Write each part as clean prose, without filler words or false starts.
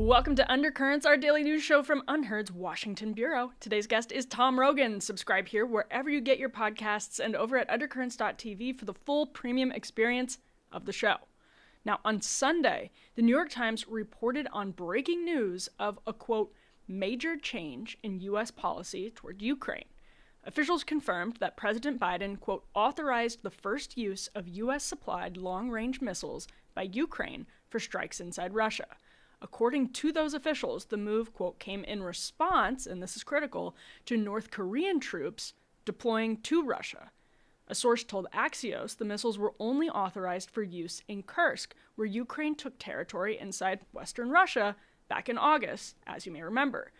Welcome to Undercurrents, our daily news show from Unheard's Washington Bureau. Today's guest is Tom Rogan. Subscribe here wherever you get your podcasts and over at undercurrents.tv for the full premium experience of the show. Now, on Sunday, the New York Times reported on breaking news of a, quote, major change in U.S. policy toward Ukraine. Officials confirmed that President Biden, quote, authorized the first use of U.S.-supplied long-range missiles by Ukraine for strikes inside Russia. According to those officials, the move, quote, came in response, and this is critical, to North Korean troops deploying to Russia. A source told Axios the missiles were only authorized for use in Kursk, where Ukraine took territory inside western Russia back in August, as you may remember.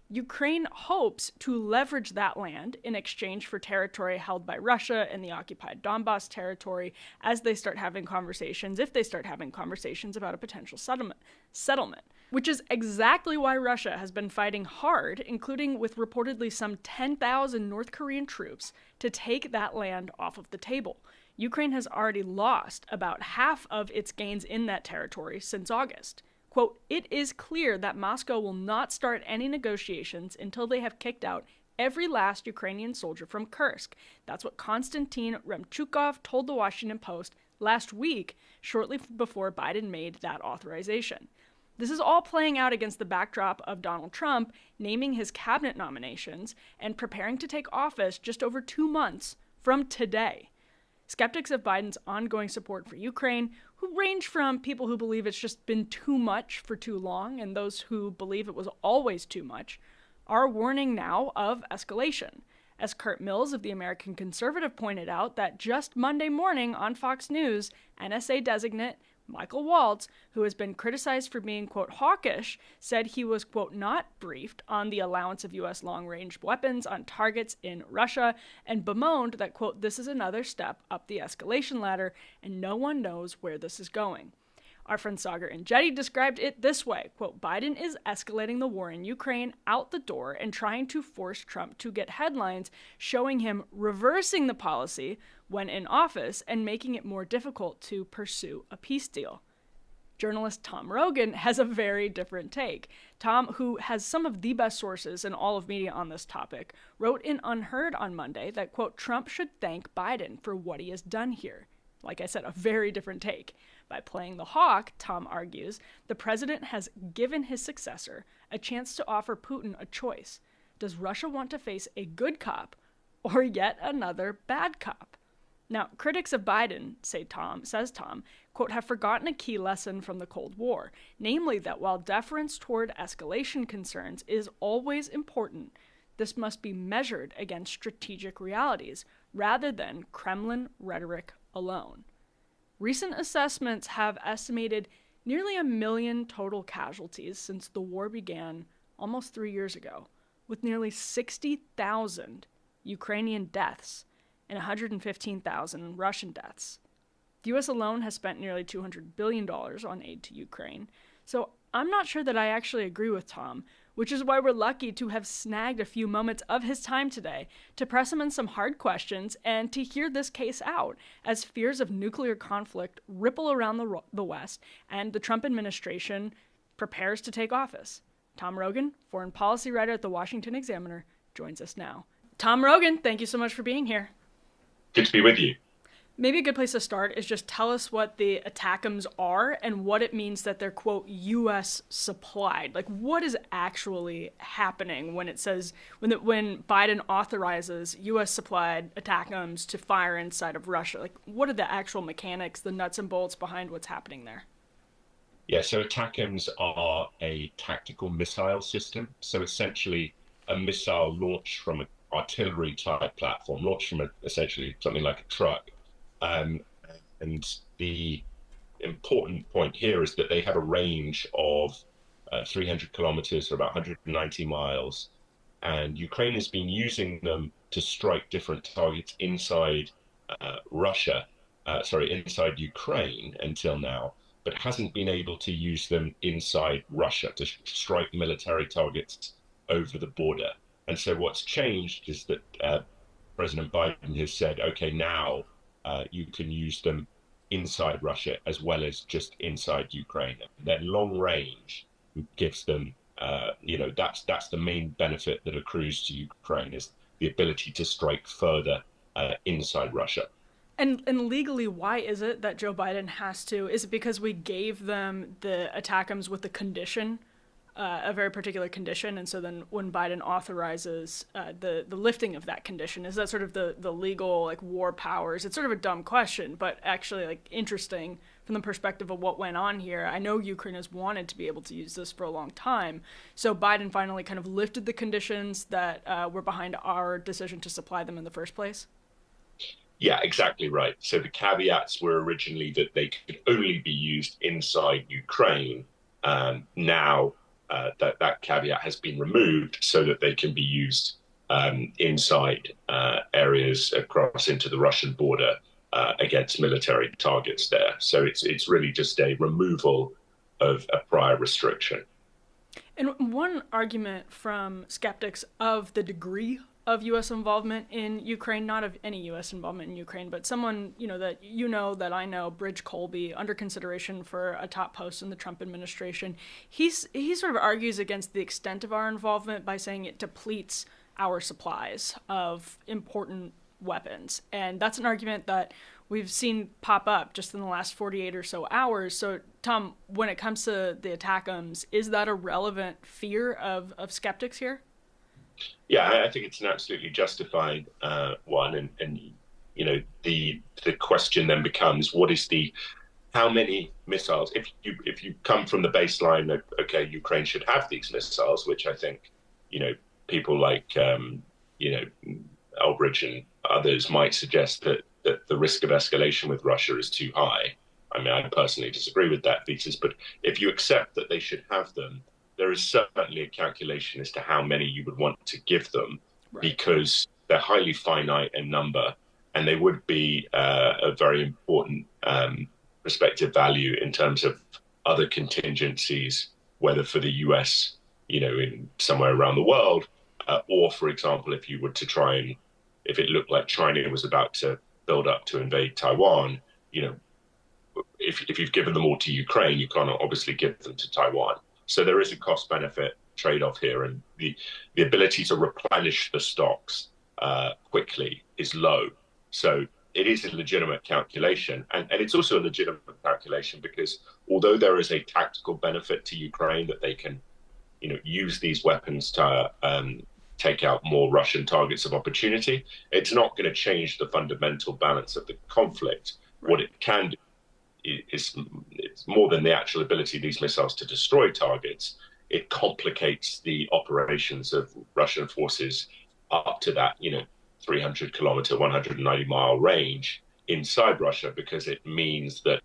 Ukraine hopes to leverage that land in exchange for territory held by Russia in the occupied Donbas territory as they start having conversations, if they start having conversations about a potential settlement, which is exactly why Russia has been fighting hard, including with reportedly some 10,000 North Korean troops, to take that land off of the table. Ukraine has already lost about half of its gains in that territory since August. Quote, it is clear that Moscow will not start any negotiations until they have kicked out every last Ukrainian soldier from Kursk. That's what Konstantin Remchukov told the Washington Post last week, shortly before Biden made that authorization. This is all playing out against the backdrop of Donald Trump naming his cabinet nominations and preparing to take office just over 2 months from today. Skeptics of Biden's ongoing support for Ukraine, who range from people who believe it's just been too much for too long and those who believe it was always too much, are warning now of escalation. As Kurt Mills of the American Conservative pointed out that just Monday morning on Fox News, NSA designate Michael Waltz, who has been criticized for being, quote, hawkish, said he was, quote, not briefed on the allowance of U.S. long-range weapons on targets in Russia, and bemoaned that, quote, this is another step up the escalation ladder, and no one knows where this is going. Our friend Sagar Enjeti described it this way, quote, Biden is escalating the war in Ukraine out the door and trying to force Trump to get headlines showing him reversing the policy when in office and making it more difficult to pursue a peace deal. Journalist Tom Rogan has a very different take. Tom, who has some of the best sources in all of media on this topic, wrote in Unheard on Monday that, quote, Trump should thank Biden for what he has done here. Like I said, a very different take. By playing the hawk, Tom argues, the president has given his successor a chance to offer Putin a choice. Does Russia want to face a good cop or yet another bad cop? Now, critics of Biden, says Tom, quote, have forgotten a key lesson from the Cold War, namely that while deference toward escalation concerns is always important, this must be measured against strategic realities rather than Kremlin rhetoric alone. Recent assessments have estimated nearly 1 million total casualties since the war began almost 3 years ago, with nearly 60,000 Ukrainian deaths and 115,000 Russian deaths. The U.S. alone has spent nearly $200 billion on aid to Ukraine, so I'm not sure that I actually agree with Tom, which is why we're lucky to have snagged a few moments of his time today to press him on some hard questions and to hear this case out as fears of nuclear conflict ripple around the West and the Trump administration prepares to take office. Tom Rogan, foreign policy writer at the Washington Examiner, joins us now. Tom Rogan, thank you so much for being here. Good to be with you. Maybe a good place to start is just tell us what the ATACMS are and what it means that they're, quote, U.S. supplied. Like, what is actually happening when it says, when Biden authorizes U.S. supplied ATACMS to fire inside of Russia? Like, what are the actual mechanics, the nuts and bolts behind what's happening there? Yeah, so ATACMS are a tactical missile system. So essentially a missile launched from an artillery type platform, launched from essentially something like a truck. And the important point here is that they have a range of 300 kilometers, or about 190 miles. And Ukraine has been using them to strike different targets inside inside Ukraine until now, but hasn't been able to use them inside Russia to strike military targets over the border. And so what's changed is that President Biden has said, okay, now you can use them inside Russia as well as just inside Ukraine. They're long range, gives them, that's the main benefit that accrues to Ukraine, is the ability to strike further inside Russia. And legally, why is it that Joe Biden has to? Is it because we gave them the ATACMS with the condition, a very particular condition, and so then when Biden authorizes the lifting of that condition, is that sort of the legal like war powers? It's sort of a dumb question, but actually like interesting from the perspective of what went on here. I know Ukraine has wanted to be able to use this for a long time, so Biden finally kind of lifted the conditions that were behind our decision to supply them in the first place. Yeah, exactly right. So the caveats were originally that they could only be used inside Ukraine. Now that caveat has been removed so that they can be used inside areas across into the Russian border against military targets there. So it's really just a removal of a prior restriction. And one argument from skeptics of the degree of U.S. involvement in Ukraine, not of any U.S. involvement in Ukraine, but someone, that I know, Bridge Colby, under consideration for a top post in the Trump administration, he sort of argues against the extent of our involvement by saying it depletes our supplies of important weapons. And that's an argument that we've seen pop up just in the last 48 or so hours. So, Tom, when it comes to the ATACMS, is that a relevant fear of skeptics here? Yeah, I think it's an absolutely justified one, and the question then becomes, how many missiles? If you come from the baseline that, okay, Ukraine should have these missiles, which I think people like Elbridge and others might suggest that the risk of escalation with Russia is too high. I mean, I personally disagree with that thesis, but if you accept that they should have them, there is certainly a calculation as to how many you would want to give them, right, because they're highly finite in number, and they would be a very important respective value in terms of other contingencies, whether for the US, in somewhere around the world, or, for example, if you were to try and, if it looked like China was about to build up to invade Taiwan, if you've given them all to Ukraine, you can't obviously give them to Taiwan. So there is a cost-benefit trade-off here, and the ability to replenish the stocks quickly is low. So it is a legitimate calculation, and it's also a legitimate calculation because although there is a tactical benefit to Ukraine that they can, use these weapons to take out more Russian targets of opportunity, it's not going to change the fundamental balance of the conflict. Right. What it can do, it's more than the actual ability of these missiles to destroy targets. It complicates the operations of Russian forces up to that, 300-kilometer, 190-mile range inside Russia, because it means that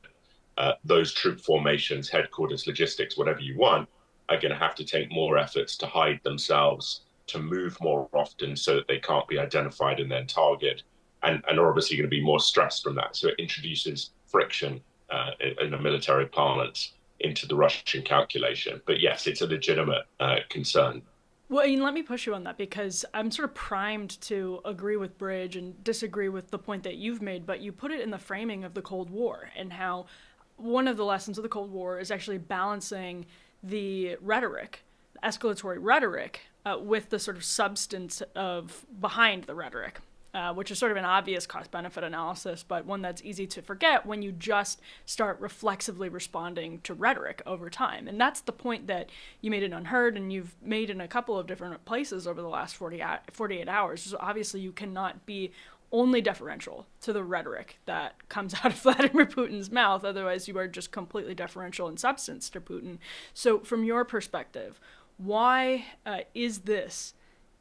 those troop formations, headquarters, logistics, whatever you want, are going to have to take more efforts to hide themselves, to move more often so that they can't be identified and then target, and are obviously going to be more stressed from that. So it introduces friction in a military parlance into the Russian calculation. But yes, it's a legitimate concern. Well, and let me push you on that, because I'm sort of primed to agree with Bridge and disagree with the point that you've made, but you put it in the framing of the Cold War, and how one of the lessons of the Cold War is actually balancing the rhetoric, the escalatory rhetoric, with the sort of substance of behind the rhetoric. Which is sort of an obvious cost-benefit analysis, but one that's easy to forget when you just start reflexively responding to rhetoric over time. And that's the point that you made in Unheard, and you've made in a couple of different places over the last 48 hours. So obviously you cannot be only deferential to the rhetoric that comes out of Vladimir Putin's mouth, otherwise you are just completely deferential in substance to Putin. So from your perspective, why is this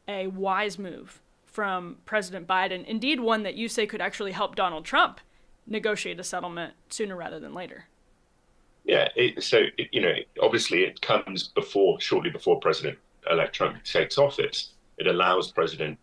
a wise move from President Biden, indeed one that you say could actually help Donald Trump negotiate a settlement sooner rather than later? Yeah, obviously it comes shortly before President-elect Trump takes office. It allows President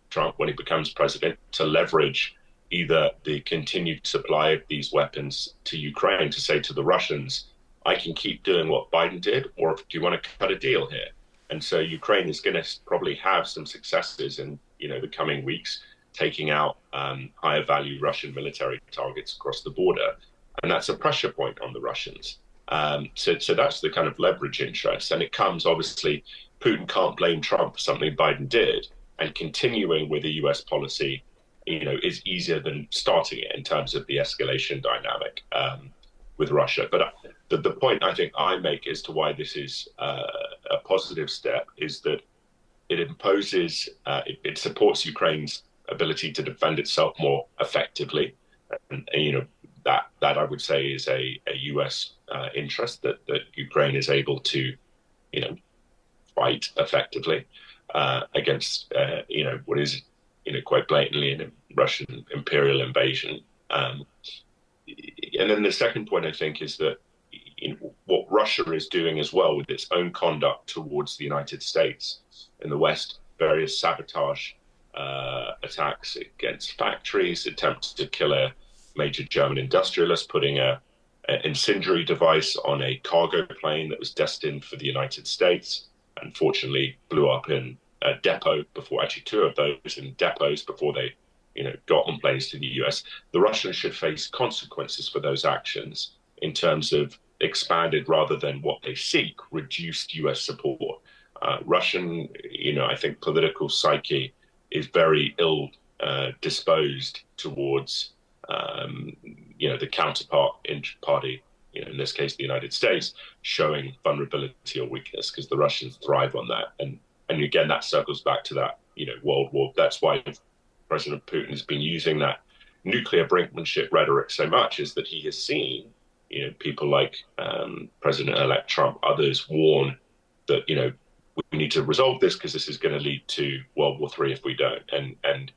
Trump, when he becomes president, to leverage either the continued supply of these weapons to Ukraine to say to the Russians, I can keep doing what Biden did, or do you want to cut a deal here? And so Ukraine is going to probably have some successes in the coming weeks, taking out higher value Russian military targets across the border. And that's a pressure point on the Russians. So that's the kind of leverage interest. And it comes, obviously, Putin can't blame Trump for something Biden did. And continuing with a US policy, is easier than starting it in terms of the escalation dynamic with Russia. But the point I think I make as to why this is a positive step is that it imposes, it supports Ukraine's ability to defend itself more effectively. And that I would say is a US interest that Ukraine is able to, fight effectively against, what is, quite blatantly a Russian imperial invasion. And then the second point, I think, is that what Russia is doing as well with its own conduct towards the United States in the West, various sabotage attacks against factories, attempts to kill a major German industrialist, putting an incendiary device on a cargo plane that was destined for the United States, unfortunately blew up in a depot before, actually two of those in depots before they got on planes to the US. The Russians should face consequences for those actions in terms of expanded rather than what they seek, reduced US support. Russian, I think political psyche is very ill disposed towards, the counterpart party, in this case, the United States, showing vulnerability or weakness, because the Russians thrive on that. And again, that circles back to that, World War. That's why President Putin has been using that nuclear brinkmanship rhetoric so much, is that he has seen, people like President-elect Trump, others warn that, we need to resolve this because this is going to lead to World War III if we don't. And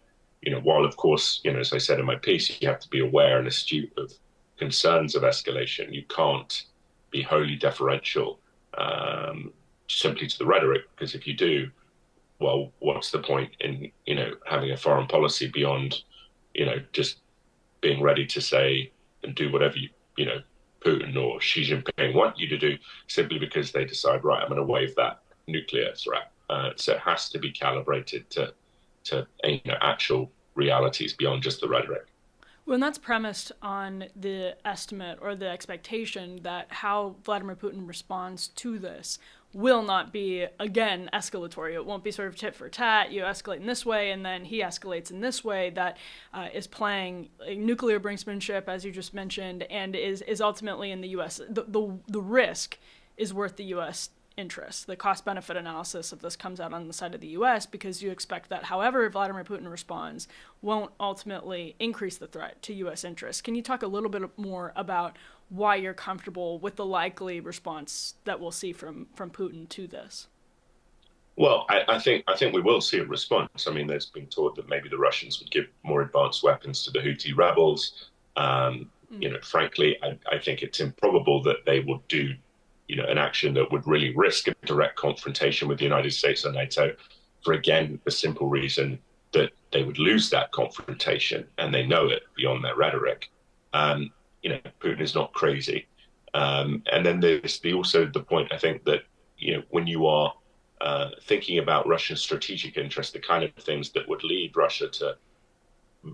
while, of course, as I said in my piece, you have to be aware and astute of concerns of escalation, you can't be wholly deferential simply to the rhetoric, because if you do, well, what's the point in, having a foreign policy beyond, just being ready to say and do whatever Putin or Xi Jinping want you to do, simply because they decide, right, I'm going to waive that nuclear threat. So it has to be calibrated to actual realities beyond just the rhetoric. Well, and that's premised on the estimate or the expectation that how Vladimir Putin responds to this will not be, again, escalatory. It won't be sort of tit for tat. You escalate in this way, and then he escalates in this way. That is playing nuclear brinksmanship, as you just mentioned, and is ultimately in the U.S. The risk is worth the U.S. interest. The cost-benefit analysis of this comes out on the side of the U.S. because you expect that however Vladimir Putin responds won't ultimately increase the threat to U.S. interests. Can you talk a little bit more about why you're comfortable with the likely response that we'll see from Putin to this? Well, I think we will see a response. I mean, there's been talk that maybe the Russians would give more advanced weapons to the Houthi rebels. Frankly, I think it's improbable that they will do an action that would really risk a direct confrontation with the United States or NATO, for, again, the simple reason that they would lose that confrontation, and they know it beyond their rhetoric. Putin is not crazy. And then there's also the point, I think, that, when you are thinking about Russia's strategic interest, the kind of things that would lead Russia to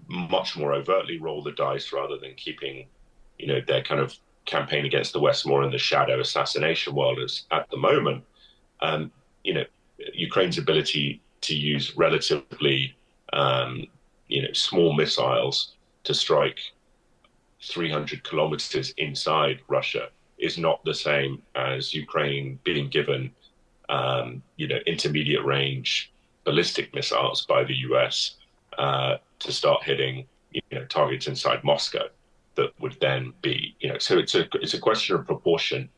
much more overtly roll the dice rather than keeping, their kind of campaign against the West more in the shadow assassination world as at the moment, Ukraine's ability to use relatively, small missiles to strike 300 kilometers inside Russia is not the same as Ukraine being given, intermediate range ballistic missiles by the US to start hitting, targets inside Moscow. That would then be, so it's a question of proportion.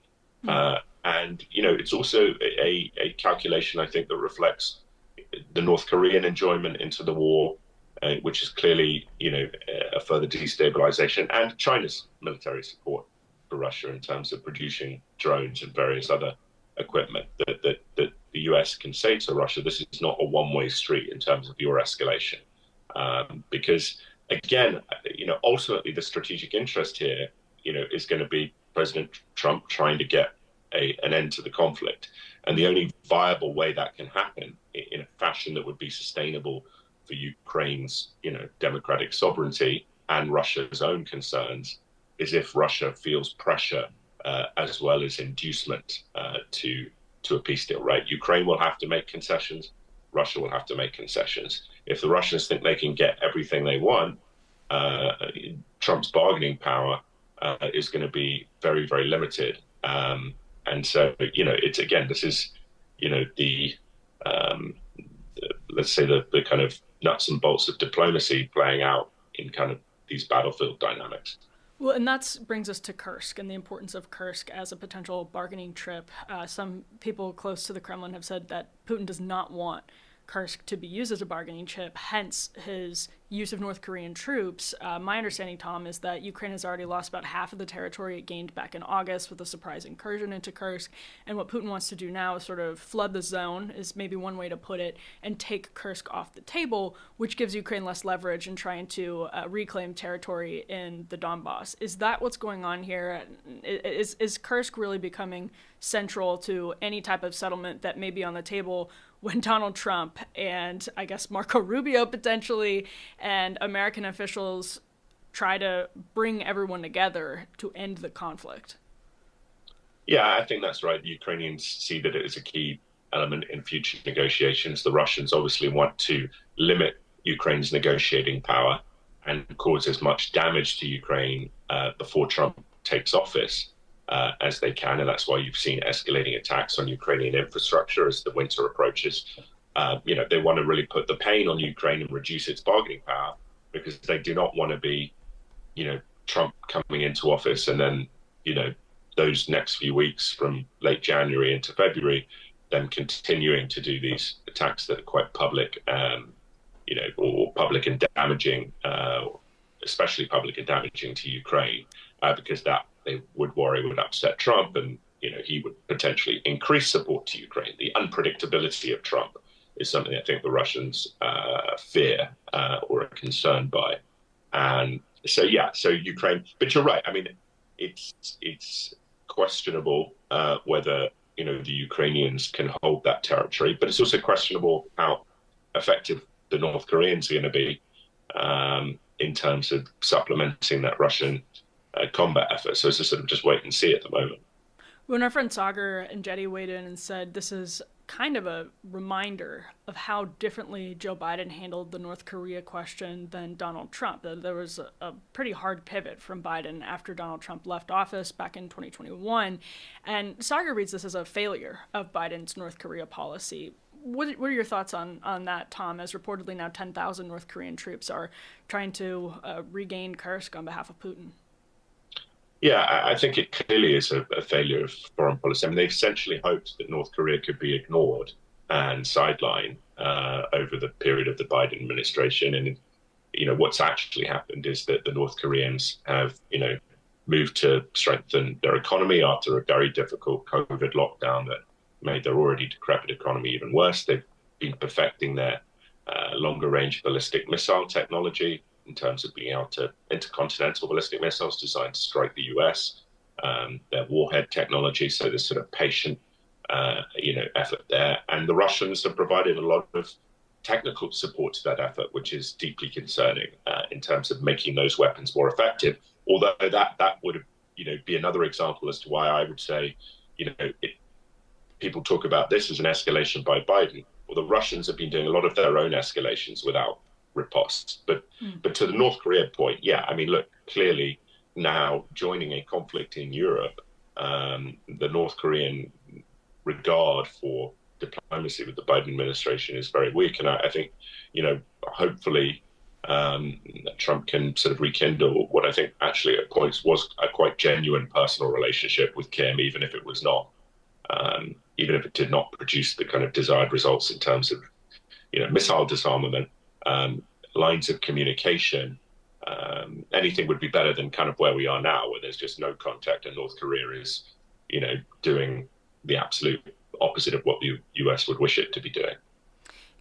And, it's also a calculation, I think, that reflects the North Korean enjoyment into the war, which is clearly, a further destabilization, and China's military support for Russia in terms of producing drones and various other equipment that the US can say to Russia, this is not a one-way street in terms of your escalation. Because again, ultimately the strategic interest here, is going to be President Trump trying to get an end to the conflict. And the only viable way that can happen in a fashion that would be sustainable for Ukraine's, democratic sovereignty and Russia's own concerns is if Russia feels pressure as well as inducement to a peace deal, right? Ukraine will have to make concessions. Russia will have to make concessions. If the Russians think they can get everything they want, Trump's bargaining power is going to be very, very limited. And so, it's again, this is, the let's say the kind of nuts and bolts of diplomacy playing out in kind of these battlefield dynamics. Well, and that brings us to Kursk and the importance of Kursk as a potential bargaining trip. Some people close to the Kremlin have said that Putin does not want Kursk to be used as a bargaining chip, hence his use of North Korean troops. My understanding, Tom, is that Ukraine has already lost about half of the territory it gained back in August with a surprise incursion into Kursk. And what Putin wants to do now is sort of flood the zone, is maybe one way to put it, and take Kursk off the table, which gives Ukraine less leverage in trying to reclaim territory in the Donbass. Is that what's going on here? Is Kursk really becoming central to any type of settlement that may be on the table when Donald Trump and I guess Marco Rubio potentially and American officials try to bring everyone together to end the conflict? Yeah, I think that's right. The Ukrainians see that it is a key element in future negotiations. The Russians obviously want to limit Ukraine's negotiating power and cause as much damage to Ukraine before Trump takes office as they can. And that's why you've seen escalating attacks on Ukrainian infrastructure as the winter approaches. They want to really put the pain on Ukraine and reduce its bargaining power because they do not want to be, Trump coming into office and then, those next few weeks from late January into February, them continuing to do these attacks that are quite public, or public and damaging, especially public and damaging to Ukraine, because that they would worry would upset Trump and, he would potentially increase support to Ukraine. The unpredictability of Trump is something I think the Russians fear or are concerned by. And so Ukraine, but you're right. I mean, it's questionable whether, the Ukrainians can hold that territory, but it's also questionable how effective the North Koreans are going to be in terms of supplementing that Russian combat effort. So it's a sort of just wait and see at the moment. When our friend Sagar and Jetty weighed in and said this is kind of a reminder of how differently Joe Biden handled the North Korea question than Donald Trump. There was a pretty hard pivot from Biden after Donald Trump left office back in 2021. And Sagar reads this as a failure of Biden's North Korea policy. What are your thoughts on that, Tom, as reportedly now 10,000 North Korean troops are trying to regain Kursk on behalf of Putin? Yeah, I think it clearly is a failure of foreign policy. I mean, they essentially hoped that North Korea could be ignored and sidelined over the period of the Biden administration. And, what's actually happened is that the North Koreans have, moved to strengthen their economy after a very difficult COVID lockdown that made their already decrepit economy even worse. They've been perfecting their longer range ballistic missile technology in terms of being able to intercontinental ballistic missiles designed to strike the US, their warhead technology. So there's sort of patient, effort there. And the Russians have provided a lot of technical support to that effort, which is deeply concerning in terms of making those weapons more effective. Although that would, be another example as to why I would say, people talk about this as an escalation by Biden. Well, the Russians have been doing a lot of their own escalations without riposte. But to the North Korea point, yeah, I mean, look, clearly now joining a conflict in Europe, the North Korean regard for diplomacy with the Biden administration is very weak. And I think, hopefully Trump can sort of rekindle what I think actually at points was a quite genuine personal relationship with Kim, even if it was not, even if it did not produce the kind of desired results in terms of, missile disarmament. Lines of communication, anything would be better than kind of where we are now, where there's just no contact and North Korea is, doing the absolute opposite of what the US would wish it to be doing.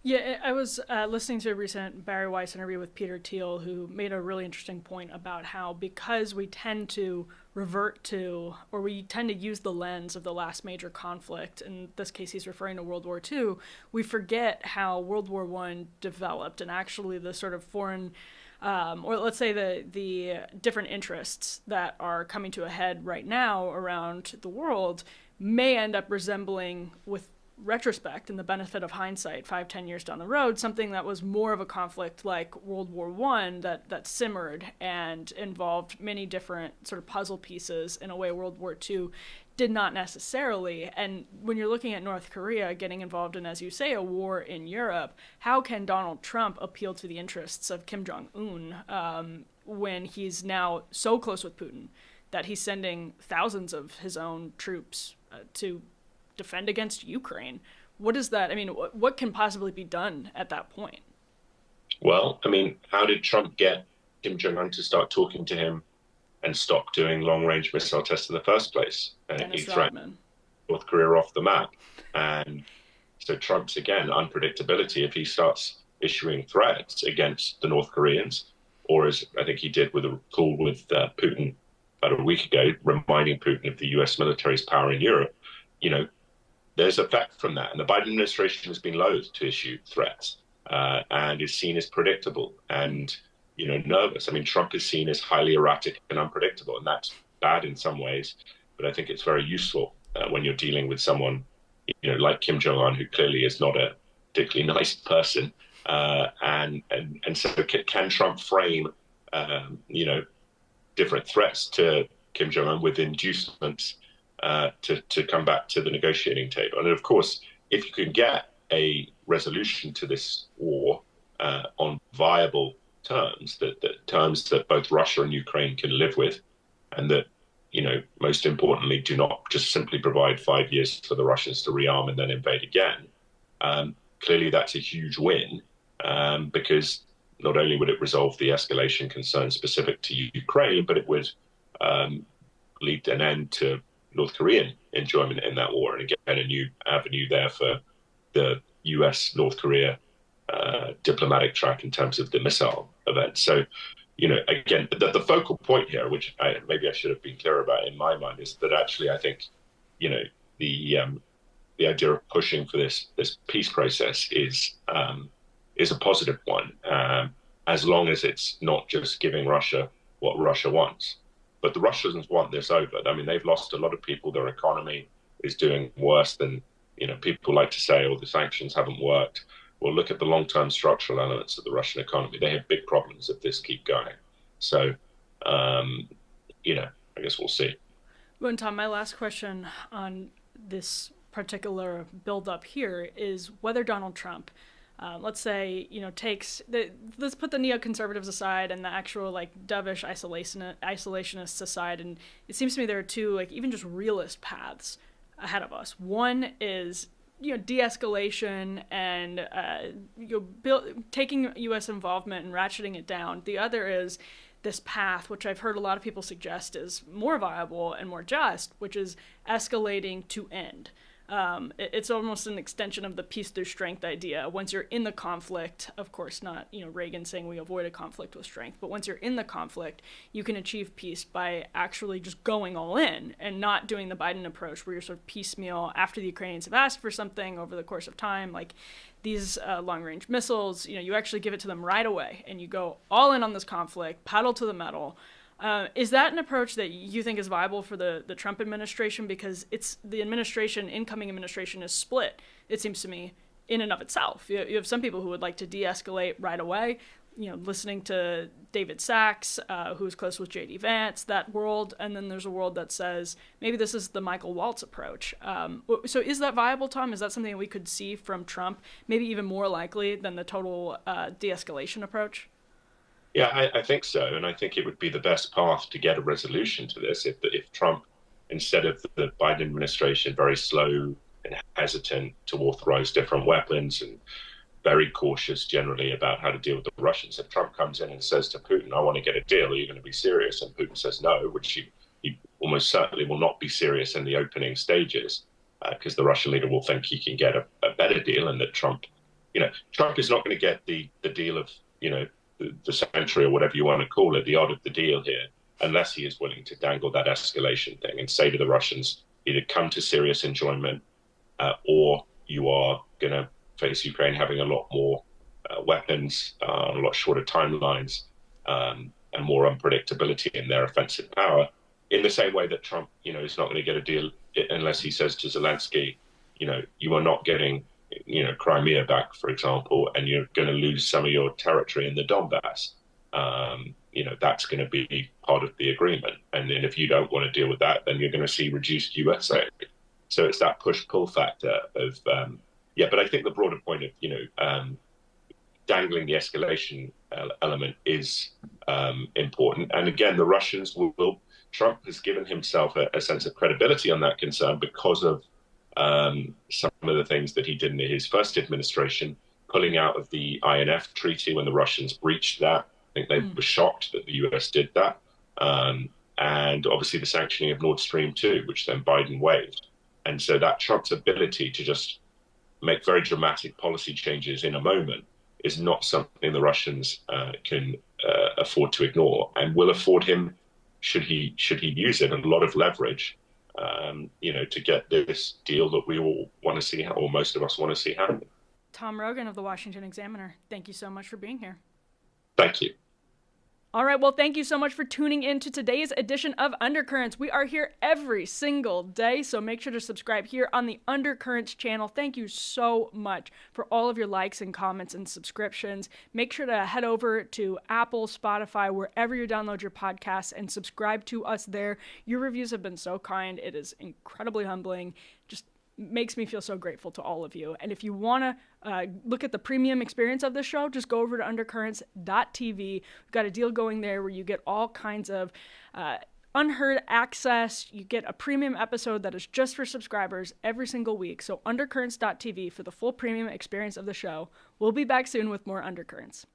Yeah, I was listening to a recent Barry Weiss interview with Peter Thiel, who made a really interesting point about how because we tend to revert to, or we tend to use the lens of the last major conflict, in this case he's referring to World War II, we forget how World War I developed and actually the sort of foreign or let's say the different interests that are coming to a head right now around the world may end up resembling, with retrospect and the benefit of hindsight, 5-10 years down the road, something that was more of a conflict like World War I that simmered and involved many different sort of puzzle pieces in a way World War II did not necessarily. And when you're looking at North Korea getting involved in, as you say, a war in Europe, how can Donald Trump appeal to the interests of Kim Jong-un when he's now so close with Putin that he's sending thousands of his own troops to defend against Ukraine? What is that? I mean, what can possibly be done at that point? Well, I mean, how did Trump get Kim Jong-un to start talking to him and stop doing long-range missile tests in the first place? He threatened North Korea off the map. And so Trump's, again, unpredictability. If he starts issuing threats against the North Koreans, or as I think he did with a call with Putin about a week ago, reminding Putin of the US military's power in Europe, there's effect from that. And the Biden administration has been loath to issue threats and is seen as predictable and, nervous. I mean, Trump is seen as highly erratic and unpredictable, and that's bad in some ways. But I think it's very useful when you're dealing with someone, like Kim Jong-un, who clearly is not a particularly nice person. And so can Trump frame, different threats to Kim Jong-un with inducements to come back to the negotiating table? And of course, if you can get a resolution to this war on viable terms, terms that both Russia and Ukraine can live with, and that, most importantly, do not just simply provide 5 years for the Russians to rearm and then invade again, clearly that's a huge win, because not only would it resolve the escalation concerns specific to Ukraine, but it would lead an end to North Korean enjoyment in that war, and again, a new avenue there for the US-North Korea diplomatic track in terms of the missile event. So, again, the focal point here, which maybe I should have been clear about in my mind, is that actually I think, the idea of pushing for this peace process is a positive one, as long as it's not just giving Russia what Russia wants. But the Russians want this over. I mean, they've lost a lot of people. Their economy is doing worse than, people like to say, oh, the sanctions haven't worked. Well, look at the long-term structural elements of the Russian economy. They have big problems if this keep going. So, I guess we'll see. Well, and Tom, my last question on this particular build-up here is whether Donald Trump, let's say, let's put the neoconservatives aside and the actual dovish isolationists aside, and it seems to me there are two even just realist paths ahead of us. One is de-escalation and taking U.S. involvement and ratcheting it down. The other is this path, which I've heard a lot of people suggest is more viable and more just, which is escalating to end. It's almost an extension of the peace through strength idea. Once you're in the conflict, of course not, Reagan saying we avoid a conflict with strength, but once you're in the conflict, you can achieve peace by actually just going all in and not doing the Biden approach where you're sort of piecemeal after the Ukrainians have asked for something over the course of time, like these long-range missiles, you actually give it to them right away and you go all in on this conflict, pedal to the metal. Is that an approach that you think is viable for the Trump administration? Because it's the incoming administration is split, it seems to me, in and of itself. You have some people who would like to de-escalate right away, listening to David Sachs, who's close with J.D. Vance, that world. And then there's a world that says, maybe this is the Michael Waltz approach. So is that viable, Tom? Is that something that we could see from Trump, maybe even more likely than the total de-escalation approach? Yeah, I think so. And I think it would be the best path to get a resolution to this if Trump, instead of the Biden administration, very slow and hesitant to authorize different weapons and very cautious generally about how to deal with the Russians, if Trump comes in and says to Putin, I want to get a deal, are you going to be serious? And Putin says no, which he almost certainly will not be serious in the opening stages, because the Russian leader will think he can get a better deal, and that Trump is not going to get the deal of, the century or whatever you want to call it, the odd of the deal here, unless he is willing to dangle that escalation thing and say to the Russians, either come to serious enjoyment or you are going to face Ukraine having a lot more weapons, a lot shorter timelines, and more unpredictability in their offensive power. In the same way that Trump, is not going to get a deal unless he says to Zelensky, you are not getting, Crimea back, for example, and you're going to lose some of your territory in the Donbass. That's going to be part of the agreement. And then if you don't want to deal with that, then you're going to see reduced US aid. So it's that push-pull factor of, but I think the broader point of, dangling the escalation element is important. And again, the Russians Trump has given himself a sense of credibility on that concern because of some of the things that he did in his first administration, pulling out of the INF treaty when the Russians breached that. I think they were shocked that the US did that. And obviously the sanctioning of Nord Stream 2, which then Biden waived. And so that Trump's ability to just make very dramatic policy changes in a moment is not something the Russians can afford to ignore, and will afford him, should he use it, a lot of leverage, to get this deal that we all want to see, or most of us want to see happen. Tom Rogan of the Washington Examiner, thank you so much for being here. Thank you. All right, well, thank you so much for tuning in to today's edition of Undercurrents. We are here every single day, so make sure to subscribe here on the Undercurrents channel. Thank you so much for all of your likes and comments and subscriptions. Make sure to head over to Apple, Spotify, wherever you download your podcasts, and subscribe to us there. Your reviews have been so kind. It is incredibly humbling. Just makes me feel so grateful to all of you. And if you want to look at the premium experience of this show, just go over to undercurrents.tv. We've got a deal going there where you get all kinds of unheard access. You get a premium episode that is just for subscribers every single week. So undercurrents.tv for the full premium experience of the show. We'll be back soon with more Undercurrents.